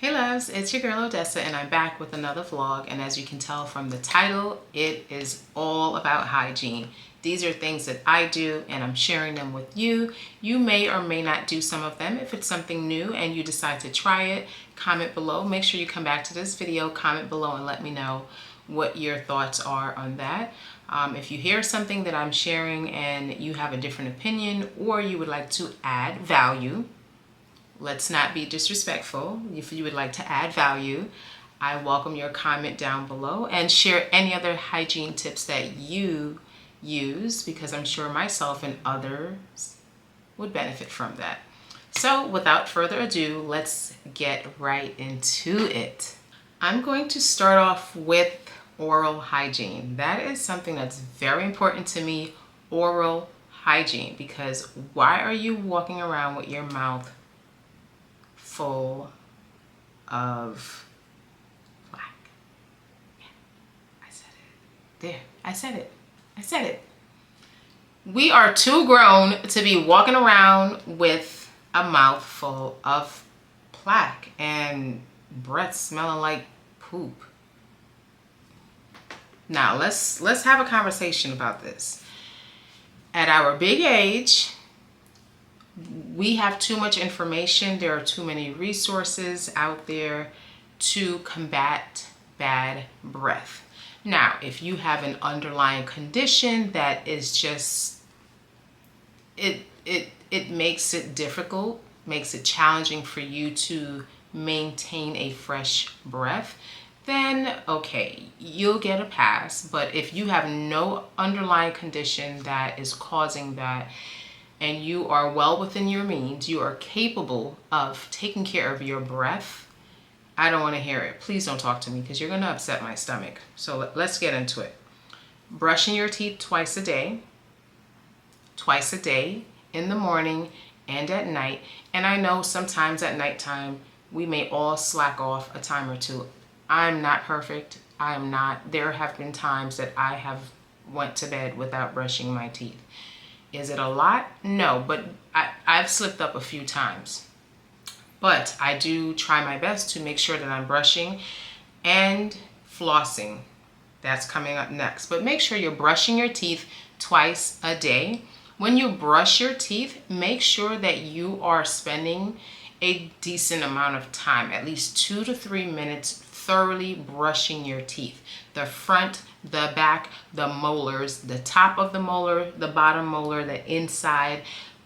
Hey loves, it's your girl Odessa and I'm back with another vlog, and as you can tell from the title, it is all about hygiene. These are things that I do and I'm sharing them with you. You may or may not do some of them. If it's something new and you decide to try it, comment below. Make sure you come back to this video, comment below and let me know what your thoughts are on that. If you hear something that I'm sharing and you have a different opinion or you would like to add value, let's not be disrespectful. If you would like to add value, I welcome your comment down below and share any other hygiene tips that you use, because I'm sure myself and others would benefit from that. So without further ado, let's get right into it. I'm going to start off with oral hygiene. That is something that's very important to me, oral hygiene, because why are you walking around with your mouth full of plaque? Yeah, I said it. There, I said it. I said it. We are too grown to be walking around with a mouth full of plaque and breath smelling like poop. Now let's have a conversation about this. At our big age, we have too much information. There are too many resources out there to combat bad breath. Now, if you have an underlying condition that is just, it makes it difficult, makes it challenging for you to maintain a fresh breath, then okay, you'll get a pass. But if you have no underlying condition that is causing that, and you are well within your means, you are capable of taking care of your breath, I don't want to hear it. Please don't talk to me, because you're going to upset my stomach. So let's get into it. Brushing your teeth twice a day in the morning and at night. And I know sometimes at nighttime we may all slack off a time or two. I'm not perfect. I am not. There have been times that I have went to bed without brushing my teeth. Is it a lot? No, but I've slipped up a few times. But I do try my best to make sure that I'm brushing and flossing. That's coming up next. But make sure you're brushing your teeth twice a day. When you brush your teeth, make sure that you are spending a decent amount of time, at least 2 to 3 minutes, thoroughly brushing your teeth. The front, the back, the molars, the top of the molar, the bottom molar, the inside.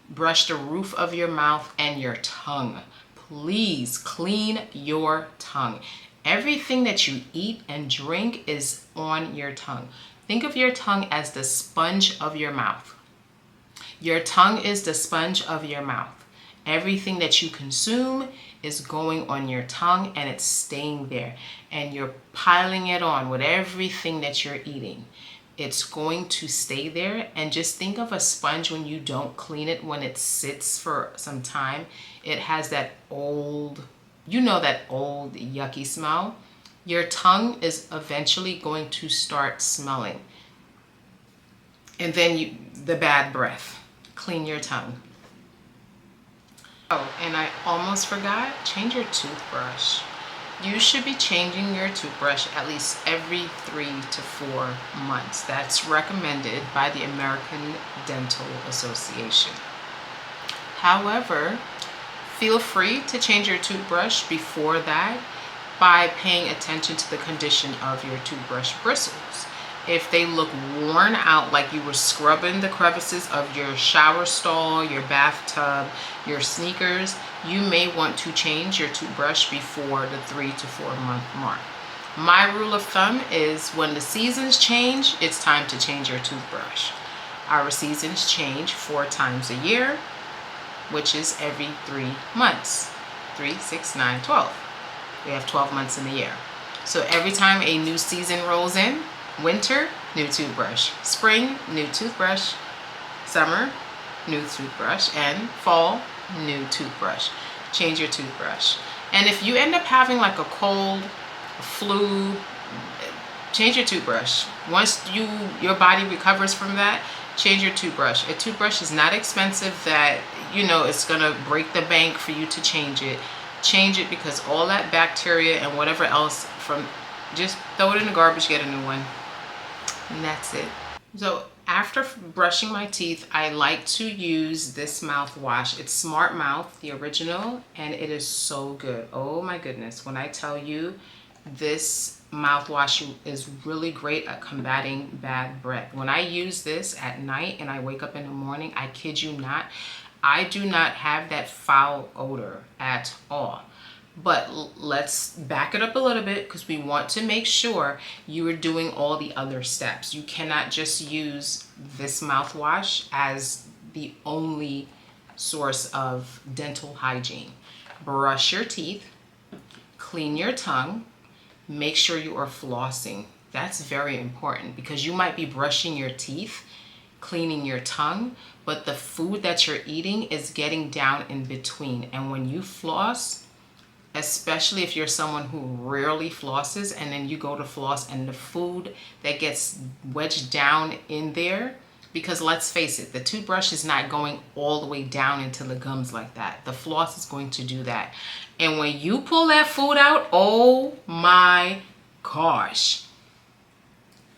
Brush the roof of your mouth and your tongue. Please clean your tongue. Everything that you eat and drink is on your tongue. Think of your tongue as the sponge of your mouth. Your tongue is the sponge of your mouth. Everything that you consume is going on your tongue and it's staying there, and you're piling it on with everything that you're eating. It's going to stay there. And just think of a sponge when you don't clean it, when it sits for some time, it has that old, that old yucky smell. Your tongue is eventually going to start smelling. And then the bad breath. Clean your tongue. Oh, and I almost forgot, change your toothbrush. You should be changing your toothbrush at least every 3 to 4 months. That's recommended by the American Dental Association. However, feel free to change your toothbrush before that by paying attention to the condition of your toothbrush bristles. If they look worn out, like you were scrubbing the crevices of your shower stall, your bathtub, your sneakers, you may want to change your toothbrush before the 3 to 4 month mark. My rule of thumb is when the seasons change, it's time to change your toothbrush. Our seasons change 4 times a year, which is every 3 months. 3, 6, 9, 12. We have 12 months in the year. So every time a new season rolls in, winter, new toothbrush. Spring, new toothbrush. Summer, new toothbrush. And fall, new toothbrush. Change your toothbrush. And if you end up having like a cold, a flu, change your toothbrush. Once your body recovers from that, change your toothbrush. A toothbrush is not expensive that, it's gonna break the bank for you to change it. change it, because all that bacteria and whatever else from, just throw it in the garbage, get a new one, and that's it. So after brushing my teeth, I like to use this mouthwash. It's Smart Mouth, the original, and it is so good. Oh my goodness, when I tell you, this mouthwash is really great at combating bad breath. When I use this at night and I wake up in the morning, I kid you not, I do not have that foul odor at all. But let's back it up a little bit, because we want to make sure you are doing all the other steps. You cannot just use this mouthwash as the only source of dental hygiene. Brush your teeth, clean your tongue, make sure you are flossing. That's very important, because you might be brushing your teeth, cleaning your tongue, but the food that you're eating is getting down in between. And when you floss, especially if you're someone who rarely flosses, and then you go to floss and the food that gets wedged down in there, because let's face it, the toothbrush is not going all the way down into the gums like that. The floss is going to do that. And when you pull that food out, oh my gosh,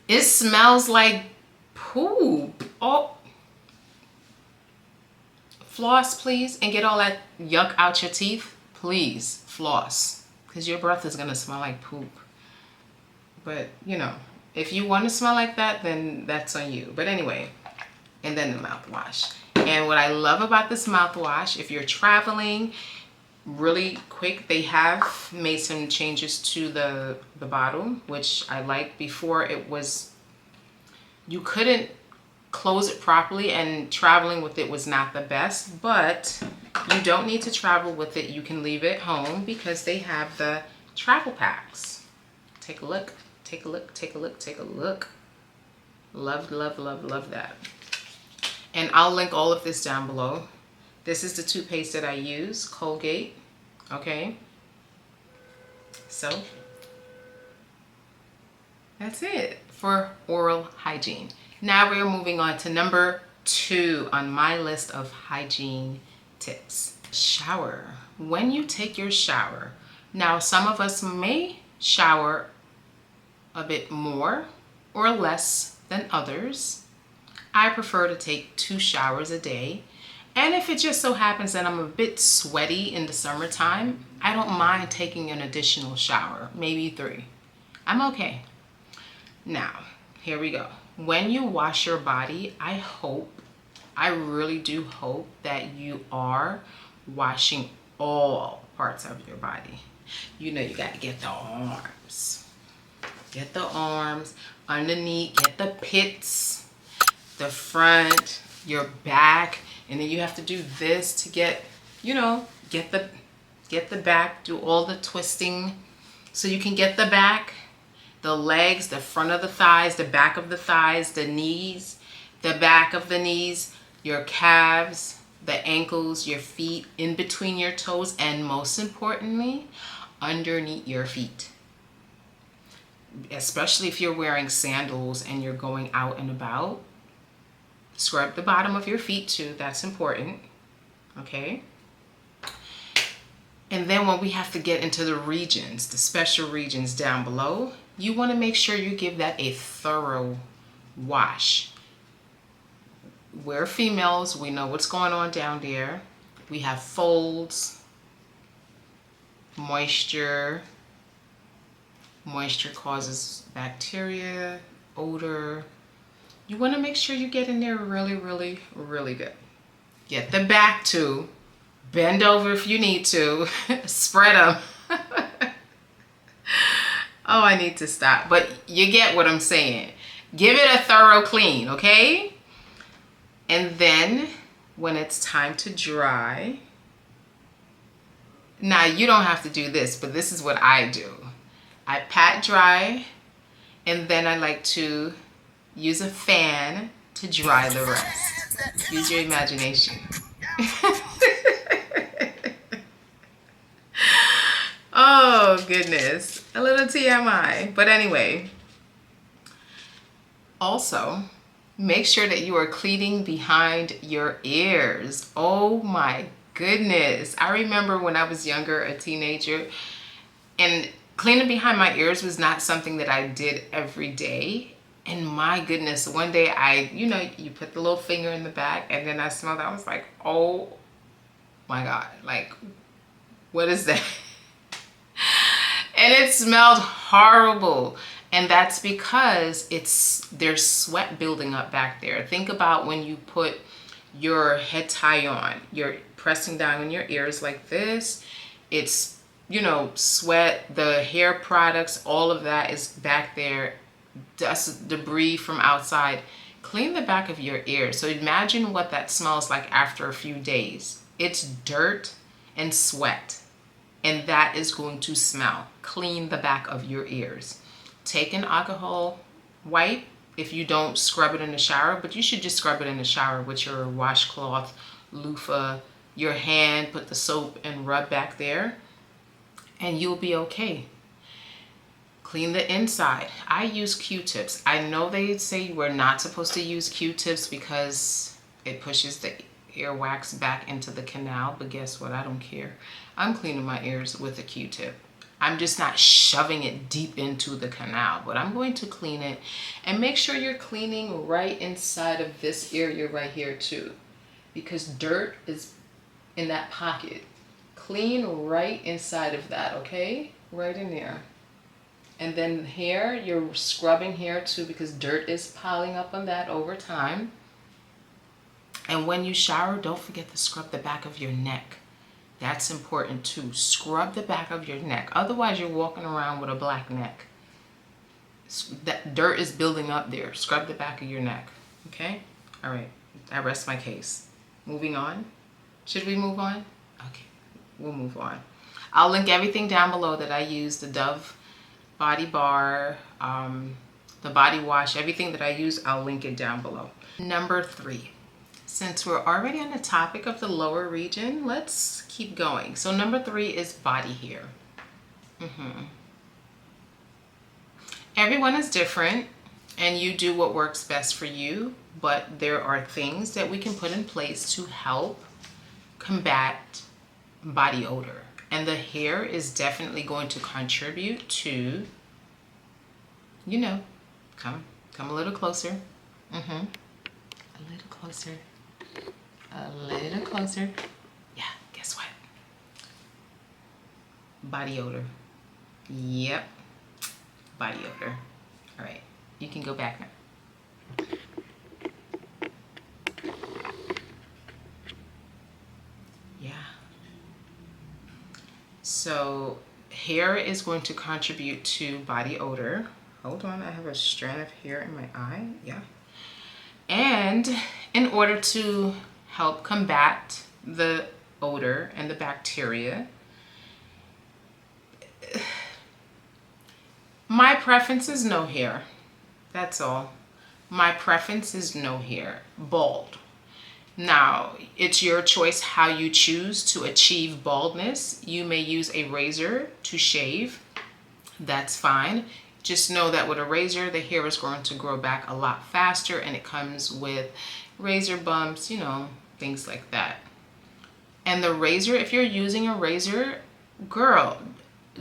it smells like poop. Oh, floss please, and get all that yuck out your teeth. Please floss, because your breath is gonna smell like poop. But you know, if you want to smell like that, then that's on you. But anyway, and then the mouthwash. And what I love about this mouthwash, if you're traveling really quick, they have made some changes to the bottle, which I like. Before, it was, you couldn't close it properly, and traveling with it was not the best. But you don't need to travel with it. You can leave it home, because they have the travel packs. Take a look, take a look, take a look, take a look. Love, love, love, love that. And I'll link all of this down below. This is the toothpaste that I use, Colgate, okay? So that's it for oral hygiene. Now we're moving on to number 2 on my list of hygiene tips. Shower. When you take your shower, now some of us may shower a bit more or less than others. I prefer to take 2 showers a day. And if it just so happens that I'm a bit sweaty in the summertime, I don't mind taking an additional shower, maybe 3. I'm okay. Now, here we go. When you wash your body, I really do hope that you are washing all parts of your body. You know, you got to get the arms. Get the arms, underneath, get the pits, the front, your back, and then you have to do this to get, you know, get the back, do all the twisting so you can get the back, the legs, the front of the thighs, the back of the thighs, the knees, the back of the knees, your calves, the ankles, your feet, in between your toes, and most importantly, underneath your feet. Especially if you're wearing sandals and you're going out and about. Scrub the bottom of your feet too, that's important, okay? And then when we have to get into the regions, the special regions down below, you want to make sure you give that a thorough wash. We're females, we know what's going on down there. We have folds, moisture. Moisture causes bacteria, odor. You want to make sure you get in there really, really, really good. Get the back too. Bend over if you need to. Spread them. Oh, I need to stop. But you get what I'm saying. Give it a thorough clean, okay? And then when it's time to dry, now you don't have to do this, but this is what I do. I pat dry, and then I like to use a fan to dry the rest. Use your imagination. Oh, goodness. A little TMI. But anyway, also, make sure that you are cleaning behind your ears. Oh my goodness. I remember when I was younger, a teenager, and cleaning behind my ears was not something that I did every day. And my goodness, one day you put the little finger in the back, and then I smelled it. I was like, oh my God, like, what is that? And it smelled horrible. And that's because there's sweat building up back there. Think about when you put your head tie on, you're pressing down on your ears like this. It's, sweat, the hair products, all of that is back there. Dust, debris from outside. Clean the back of your ears. So imagine what that smells like after a few days. It's dirt and sweat, and that is going to smell. Clean the back of your ears. Take an alcohol wipe if you don't scrub it in the shower, but you should just scrub it in the shower with your washcloth, loofah, your hand, put the soap and rub back there, and you'll be okay. Clean the inside. I use Q-tips. I know they say we're not supposed to use Q-tips because it pushes the earwax back into the canal, but guess what? I don't care. I'm cleaning my ears with a Q-tip. I'm just not shoving it deep into the canal, but I'm going to clean it. And make sure you're cleaning right inside of this area right here too, because dirt is in that pocket. Clean right inside of that, okay? Right in there. And then hair, you're scrubbing hair too, because dirt is piling up on that over time. And when you shower, don't forget to scrub the back of your neck. That's important too. Scrub the back of your neck. Otherwise, you're walking around with a black neck. That dirt is building up there. Scrub the back of your neck. Okay? All right. I rest my case. Moving on. Should we move on? Okay. We'll move on. I'll link everything down below that I use. The Dove body bar, the body wash, everything that I use, I'll link it down below. Number 3. Since we're already on the topic of the lower region, let's keep going. So number 3 is body hair. Everyone is different, and you do what works best for you, but there are things that we can put in place to help combat body odor. And the hair is definitely going to contribute to, come a little closer. A little closer. A little closer. Yeah, guess what? Body odor. Yep. Body odor. All right, you can go back now. Yeah. So hair is going to contribute to body odor. Hold on, I have a strand of hair in my eye. Yeah. And in order to help combat the odor and the bacteria, my preference is no hair. That's all. My preference is no hair. Bald. Now, it's your choice how you choose to achieve baldness. You may use a razor to shave. That's fine. Just know that with a razor, the hair is going to grow back a lot faster, and it comes with razor bumps, things like that. And the razor, if you're using a razor, girl,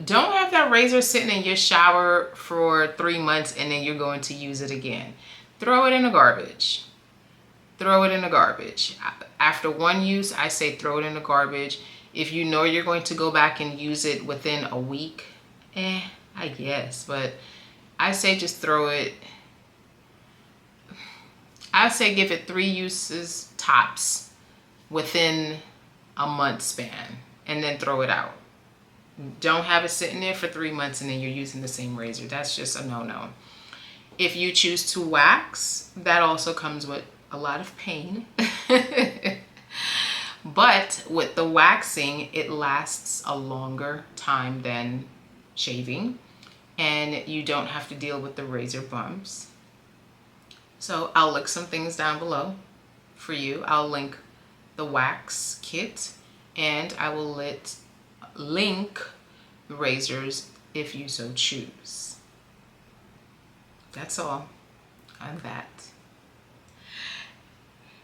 don't have that razor sitting in your shower for 3 months and then you're going to use it again. Throw it in the garbage. Throw it in the garbage. After one use, I say throw it in the garbage. If you know you're going to go back and use it within a week, I guess, but I say just throw it. I say give it 3 uses tops within a month span and then throw it out. Don't have it sitting there for 3 months and then you're using the same razor. That's just a no-no. If you choose to wax, that also comes with a lot of pain. But with the waxing, it lasts a longer time than shaving, and you don't have to deal with the razor bumps. So I'll link some things down below for you. I'll link the wax kit, and I will link razors if you so choose. That's all on that.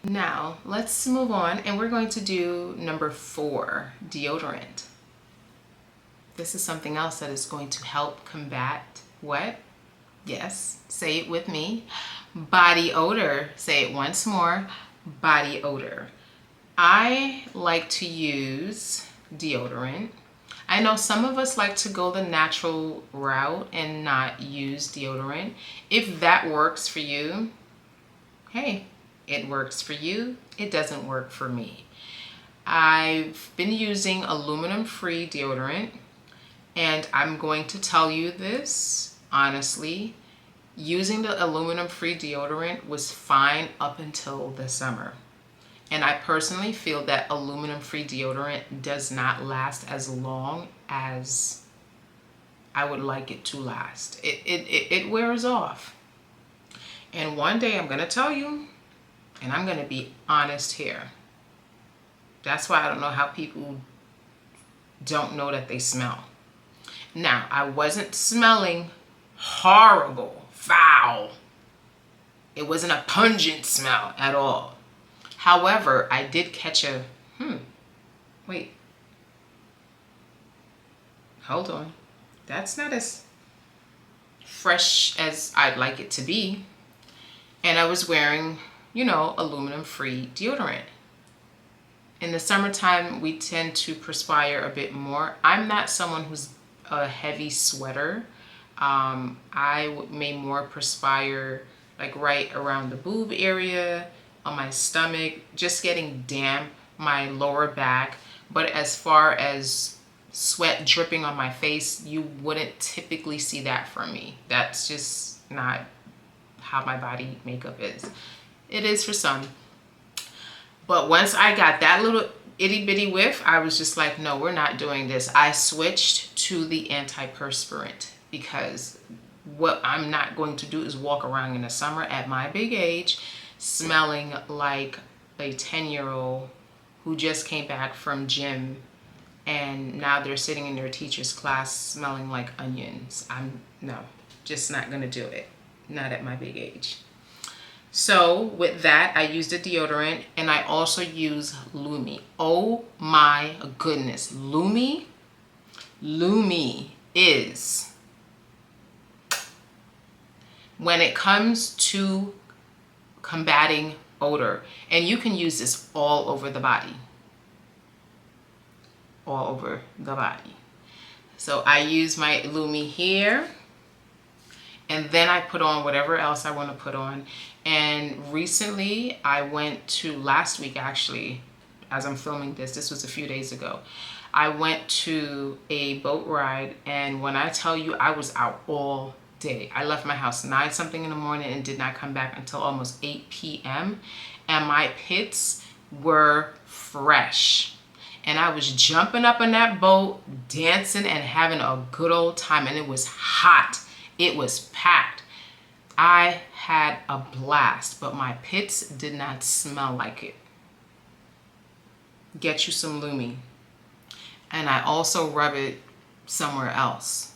Now, let's move on, and we're going to do number 4, deodorant. This is something else that is going to help combat what? Yes, say it with me. Body odor. Say it once more. Body odor. I like to use deodorant. I know some of us like to go the natural route and not use deodorant. If that works for you, hey, it works for you. It doesn't work for me. I've been using aluminum-free deodorant, and I'm going to tell you this honestly. Using the aluminum-free deodorant was fine up until the summer. And I personally feel that aluminum-free deodorant does not last as long as I would like it to last. It wears off. And one day I'm going to tell you, and I'm going to be honest here. That's why I don't know how people don't know that they smell. Now, I wasn't smelling horrible, foul. It wasn't a pungent smell at all. However, I did catch a, wait, hold on. That's not as fresh as I'd like it to be. And I was wearing, aluminum-free deodorant. In the summertime, we tend to perspire a bit more. I'm not someone who's a heavy sweater. I may more perspire like right around the boob area, on my stomach, just getting damp, my lower back. But as far as sweat dripping on my face, you wouldn't typically see that from me. That's just not how my body makeup is. It is for some. But once I got that little itty bitty whiff, I was just like, no, we're not doing this. I switched to the antiperspirant because what I'm not going to do is walk around in the summer at my big age smelling like a 10-year-old who just came back from gym and now they're sitting in their teacher's class smelling like onions. No, just not gonna do it. Not at my big age. So with that, I used a deodorant, and I also use Lumi. Oh my goodness, Lumi is, when it comes to combating odor, and you can use this all over the body. All over the body. So I use my Lumi here, and then I put on whatever else I want to put on. And recently I went to, last week actually, as I'm filming this was a few days ago, I went to a boat ride, and when I tell you I was out all day. I left my house 9 something in the morning and did not come back until almost 8 p.m. and my pits were fresh. And I was jumping up in that boat, dancing and having a good old time, and it was hot. It was packed. I had a blast, but my pits did not smell like it. Get you some Lumi. And I also rub it somewhere else.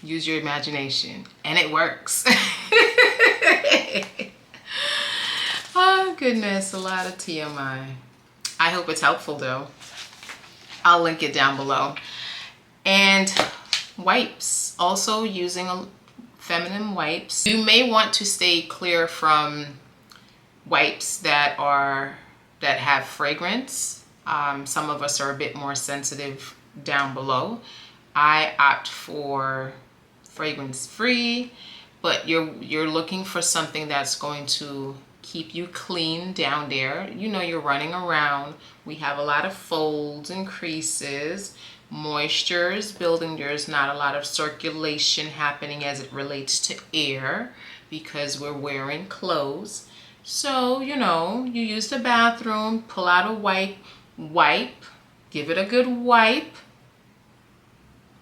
Use your imagination, and it works. Oh goodness, a lot of TMI. I hope it's helpful though. I'll link it down below. And wipes, also using a feminine wipes. You may want to stay clear from wipes that have fragrance. Some of us are a bit more sensitive down below. I opt for fragrance free, but you're looking for something that's going to keep you clean down there. You're running around. We have a lot of folds and creases. Moisture is building. There's not a lot of circulation happening as it relates to air because we're wearing clothes. So, you use the bathroom, pull out a wipe, give it a good wipe,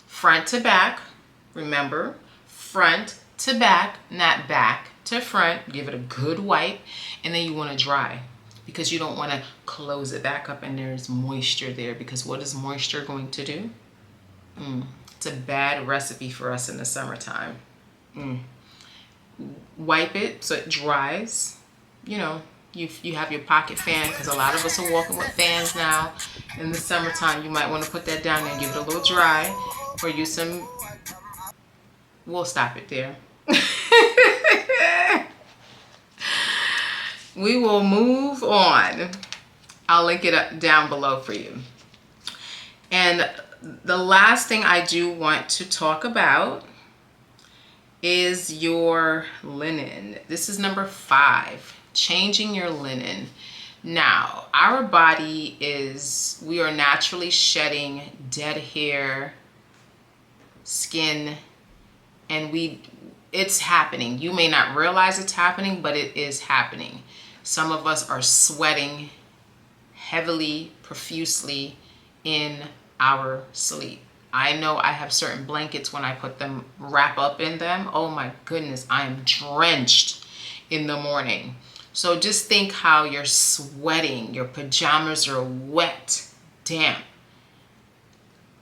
front to back. Remember, front to back, not back to front. Give it a good wipe, and then you want to dry because you don't want to close it back up and there's moisture there, because what is moisture going to do? It's a bad recipe for us in the summertime. Wipe it so it dries, You have your pocket fan, because a lot of us are walking with fans now. In the summertime, you might want to put that down there and give it a little dry, or use some. We'll stop it there. We will move on. I'll link it up down below for you. And the last thing I do want to talk about is your linen. This is number 5, changing your linen. Now, our body we are naturally shedding dead hair, skin, and it's happening. You may not realize it's happening, but it is happening. Some of us are sweating heavily, profusely in our sleep. I know I have certain blankets, when I put them, wrap up in them, oh my goodness, I am drenched in the morning. So just think how you're sweating, your pajamas are wet, damp,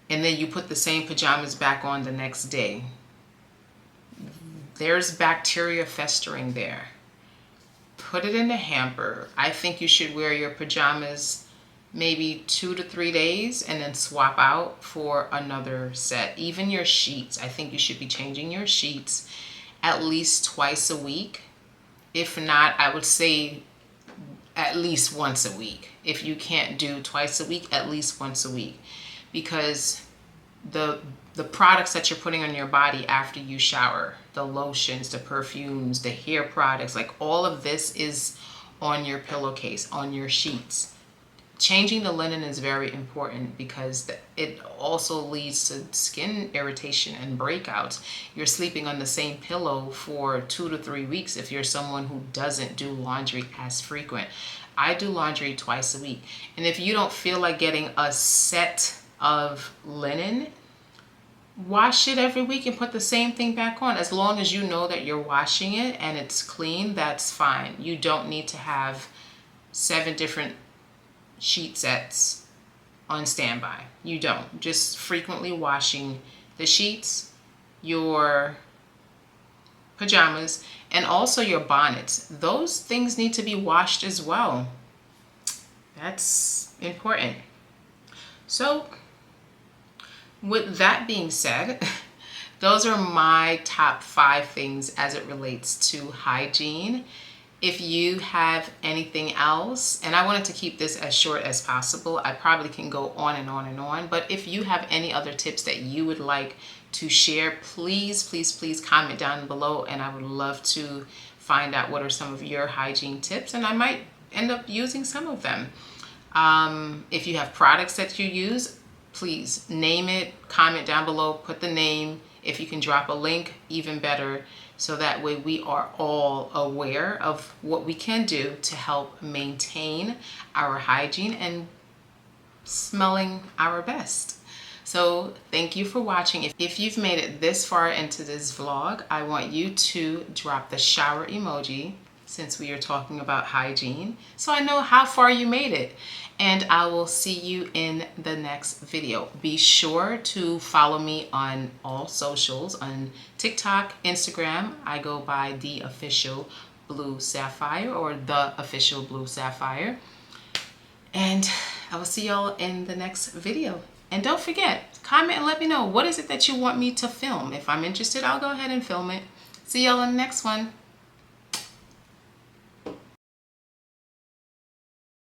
and then you put the same pajamas back on the next day. There's bacteria festering there. Put it in the hamper. I think you should wear your pajamas maybe 2 to 3 days and then swap out for another set. Even your sheets, I think you should be changing your sheets at least twice a week. If not, I would say at least once a week. If you can't do twice a week, at least once a week, because the products that you're putting on your body after you shower, the lotions, the perfumes, the hair products, like all of this is on your pillowcase, on your sheets. Changing the linen is very important because it also leads to skin irritation and breakouts. You're sleeping on the same pillow for 2 to 3 weeks if you're someone who doesn't do laundry as frequent. I do laundry twice a week. And if you don't feel like getting a set of linen, wash it every week and put the same thing back on. As long as you know that you're washing it and it's clean, that's fine. You don't need to have 7 different sheet sets on standby. You don't. Just frequently washing the sheets, your pajamas, and also your bonnets. Those things need to be washed as well. That's important. So with that being said, those are my top 5 things as it relates to hygiene. If you have anything else, and I wanted to keep this as short as possible, I probably can go on and on and on, but if you have any other tips that you would like to share, please, please, please comment down below, and I would love to find out what are some of your hygiene tips, and I might end up using some of them. If you have products that you use, please name it, comment down below, put the name. If you can drop a link, even better, so that way we are all aware of what we can do to help maintain our hygiene and smelling our best. So thank you for watching. If you've made it this far into this vlog, I want you to drop the shower emoji, since we are talking about hygiene, so I know how far you made it. And I will see you in the next video. Be sure to follow me on all socials, on TikTok, Instagram. I go by The Official Blue Sapphire, or The Official Blue Sapphire. And I will see y'all in the next video. And don't forget, comment and let me know, what is it that you want me to film? If I'm interested, I'll go ahead and film it. See y'all in the next one.